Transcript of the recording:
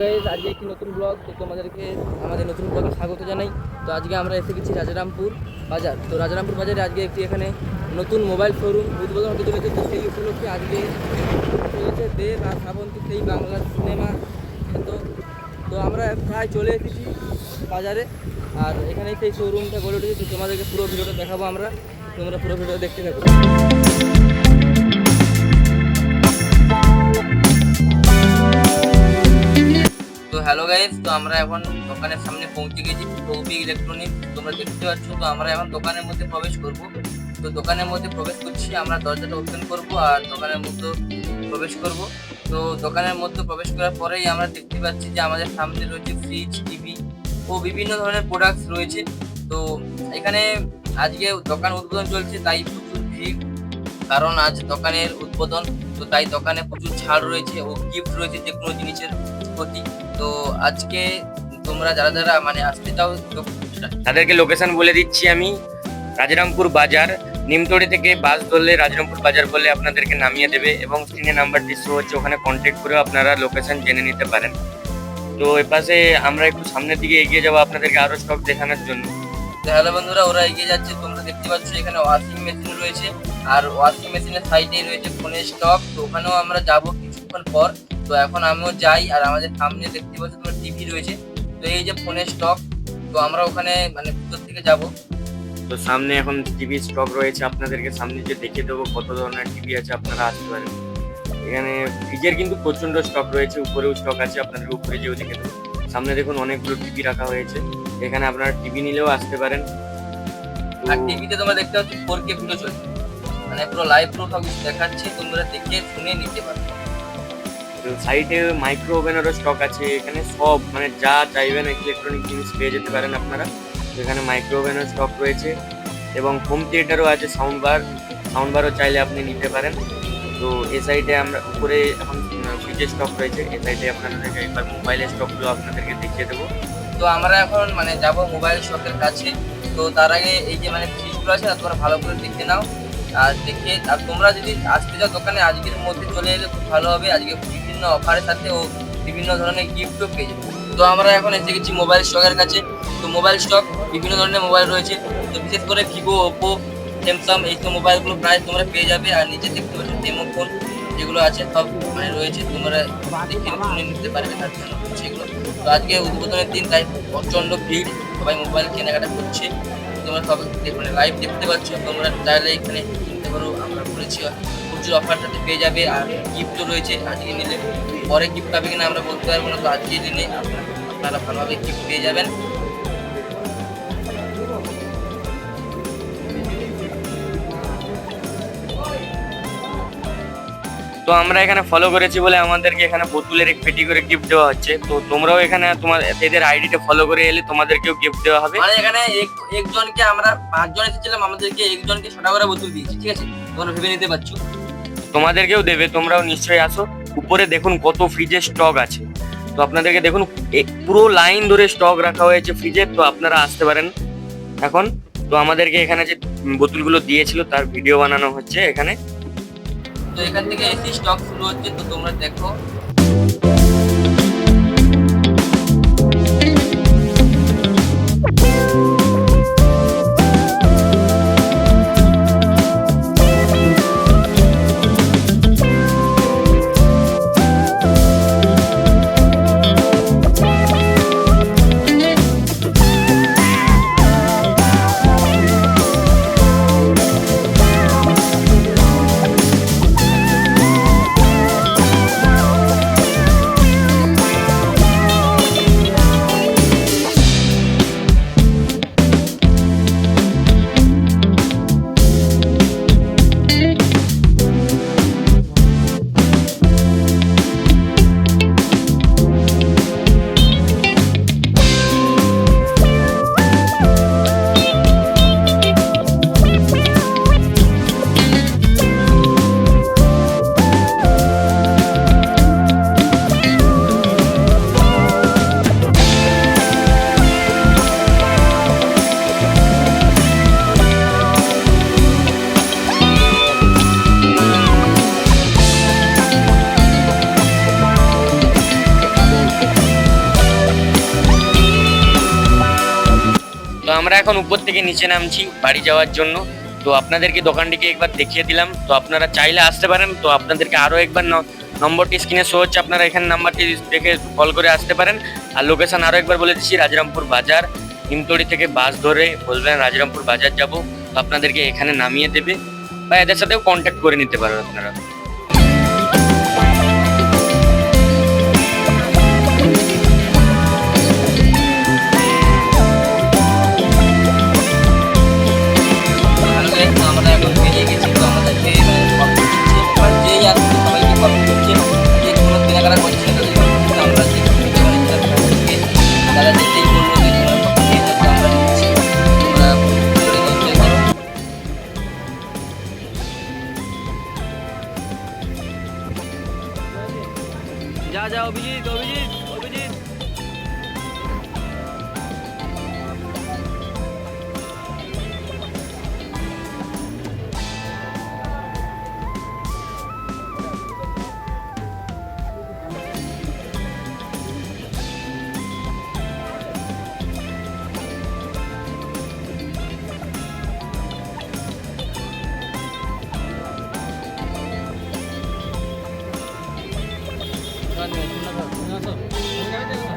আজকে একটি নতুন ব্লগ, তো তোমাদেরকে আমাদের নতুন ব্লগে স্বাগত জানাই। তো আজকে আমরা এসে গেছি রাজারামপুর বাজার। তো রাজারামপুর বাজারে আজকে একটি এখানে নতুন মোবাইল শোরুম উদ্বোধন হতে চলেছে। তো সেই উপলক্ষে আজকে চলেছে দেব আর শ্রাবন্তী সেই বাংলা সিনেমা। তো তো আমরা প্রায় চলে এসেছি বাজারে, আর এখানেই সেই শোরুমটা গড়ে উঠেছে। তো তোমাদেরকে পুরো ভিডিওটা দেখাবো আমরা, তোমরা পুরো ভিডিও দেখতে থাকো। তো হ্যালো গাইস, তো আমরা এখন দোকানের সামনে পৌঁছে গেছি, কৌপি ইলেকট্রনিক্স। তোমরা দেখতে পাচ্ছ। তো আমরা এখন দোকানের মধ্যে প্রবেশ করব। তো দোকানের মধ্যে প্রবেশ করছি, আমরা দরজাটা ওপেন করব আর দোকানের মধ্যে প্রবেশ করব। তো দোকানের মধ্যে প্রবেশ করার পরেই আমরা দেখতে পাচ্ছি যে আমাদের সামনে রয়েছে ফ্রিজ, টিভি ও বিভিন্ন ধরনের প্রোডাক্টস রয়েছে। তো এখানে আজকে দোকান উদ্বোধন চলছে, তাই প্রচুর ভিড়, কারণ আজ দোকানের উদ্বোধন। তো তাই দোকানে প্রচুর ছাড় রয়েছে ও গিফট রয়েছে যে কোনো জিনিসের প্রতি। তো আজকে তোমরা যারা যারা মানে আসতে চাও তাদেরকে লোকেশন বলে দিচ্ছি আমি। রাজারামপুর বাজার, নিমতড়ি থেকে বাস ধরলে রাজারামপুর বাজার বলে আপনাদেরকে নামিয়ে দেবে এবং স্ক্রিনে নাম্বারটি শো হচ্ছে, ওখানে কন্ট্যাক্ট করে আপনারা লোকেশন জেনে নিতে পারেন। তো এপাশে আমরা একটু সামনের দিকে এগিয়ে যাবো আপনাদেরকে আরো স্টক দেখানোর জন্য। হ্যালো বন্ধুরা, ওরা এগিয়ে যাচ্ছে। তোমরা দেখতে পাচ্ছ এখানে ওয়াশিং মেশিন রয়েছে, আর ওয়াশিং মেশিনের সাইডেই রয়েছে ফোনের স্টক। তো ওখানেও আমরা যাব কিছুক্ষণ পর। তো এখন আমিও যাই, আর আমাদের সামনে দেখতে পাচ্ছ তোমার টিভি রয়েছে। তো এই যে ফোনের স্টক, তো আমরা ওখানে মানে ভিতর থেকে যাব। তো সামনে এখন টিভি স্টক রয়েছে, আপনাদেরকে সামনে যে দেখিয়ে দেবো কত ধরনের টিভি আছে, আপনারা আসতে পারেন। এখানে ফ্রিজের কিন্তু প্রচন্ড স্টক রয়েছে, উপরেও স্টক আছে, আপনাদের উপরে যেও দেখে দেবো। সামনে দেখুন অনেকগুলো টিভি রাখা হয়েছে, এখানে আপনারা টিভি নিলেও আসতে পারেন। আর টিভিতে তোমরা দেখতে পাচ্ছ 4K ভিডিও চলছে, মানে পুরো লাইভ পুরো সব কিছু দেখাচ্ছে, তোমরা দেখে শুনে নিতে পারো। সাইডে মাইক্রো ওভেনেরও স্টক আছে, এখানে সব মানে যা চাইবেন ইলেকট্রনিক জিনিস পেয়ে যেতে পারেন আপনারা। এখানে মাইক্রো ওভেনের স্টক রয়েছে এবং হোম থিয়েটারও আছে, সাউন্ড বারও চাইলে আপনি নিতে পারেন। তো এই সাইডে আমরা উপরে এখন ফ্রিজের স্টক রয়েছে, এই সাইডে আপনাদেরকে একবার মোবাইলের স্টকগুলো আপনাদেরকে দেখিয়ে দেবো। তো আমরা এখন মানে যাব মোবাইল স্টকের কাছে। তো তার আগে এই যে মানে ফ্রিজগুলো আছে, তোমরা ভালো করে দেখে নাও আর দেখে, আর তোমরা যদি আসতে যাও দোকানে আজকের মধ্যে চলে এলে খুব ভালো হবে। আজকে বিভিন্ন অফারের সাথে ও বিভিন্ন ধরনের গিফটও পেয়ে যাবে। তো আমরা এখন এসে গেছি মোবাইল স্টকের কাছে। তো মোবাইল স্টক বিভিন্ন ধরনের মোবাইল রয়েছে, তো বিশেষ করে ভিভো, ওপো, স্যামসাং এইসব মোবাইলগুলো প্রায় তোমরা পেয়ে যাবে। আর নিচে দেখতে পাচ্ছ ডেমো ফোন যেগুলো আছে সব মানে রয়েছে, তোমরা দেখে শুনে নিতে পারবে তার জন্য সেগুলো। তো আজকে উদ্বোধনের দিন, তাই প্রচণ্ড ভিড়, সবাই মোবাইল কেনাকাটা করছে। তোমরা সব মানে লাইভ দেখতে পাচ্ছ, তোমরা চাইলে এখানে কিনতে পারো। আমরা বলেছি প্রচুর অফার সাথে পেয়ে যাবে, আর গিফটও রয়েছে। আজকে নিলে পরে গিফট পাবে কিনা আমরা বলতে পারবো না, তো আজকে দিনে আপনারা ভালোভাবে গিফট পেয়ে যাবেন। তো আমরা এখানে ফলো করেছি বলে আমাদেরকে এখানে বোতলের এক পেটি করে গিফট দেওয়া হচ্ছে। তো তোমরাও এখানে তোমার এদের আইডিটা ফলো করে এলে তোমাদেরকেও গিফট দেওয়া হবে। মানে এখানে একজনকে আমরা 5 জন এসেছিলাম, আমাদেরকে একজনকে 6 টাকা করে বোতল দিয়েছি, ঠিক আছে? তোমরা ভেবে নিতে পারছো, তোমাদেরকেও দেবে, তোমরাও নিশ্চয়ই আসো। উপরে দেখুন কত ফ্রিজের স্টক আছে, তো আপনাদেরকে দেখুন পুরো লাইন ধরে স্টক রাখা হয়েছে ফ্রিজের। তো আপনারা আসতে পারেন এখন। তো আমাদেরকে এখানে যে বোতলগুলো দিয়েছিল তার ভিডিও বানানো হচ্ছে এখানে। তো এখান থেকে এসি স্টক শুরু হচ্ছে, তো তোমরা দেখো। তো আমরা এখন উপর থেকে নিচে নামছি বাড়ি যাওয়ার জন্য। তো আপনাদেরকে দোকানটিকে একবার দেখিয়ে দিলাম, তো আপনারা চাইলে আসতে পারেন। তো আপনাদেরকে আরও একবার নম্বরটি স্ক্রিনে শো হচ্ছে, আপনারা এখানে নাম্বারটি দেখে কল করে আসতে পারেন। আর লোকেশন আরও একবার বলে দিচ্ছি, রাজরামপুর বাজার। নিমতড়ি থেকে বাস ধরে বলবেন রাজরামপুর বাজার যাব, তো আপনাদেরকে এখানে নামিয়ে দেবে, বা এদের সাথেও কন্ট্যাক্ট করে নিতে পারেন আপনারা। হ্যালো গাইস, তো আমরা এখন বেরিয়ে গেছি। তো আমাদেরকে কফি দিচ্ছে, এবার যেই আসছে সবাইকে কফি দিচ্ছে, যে কোনো কেনাকাটা করছে তাদের কফি দিচ্ছে। আমরা যে কফি দিতে পারি তার কফি দিয়ে তারা যেতেই বললো যে তোমার কফি দিয়ে যাতে আমরা দিচ্ছি, তোমরা করে এনজয় করো। যা যা অভিজিৎ অভিজিৎ অভিজিৎ। ধন্যবাদ।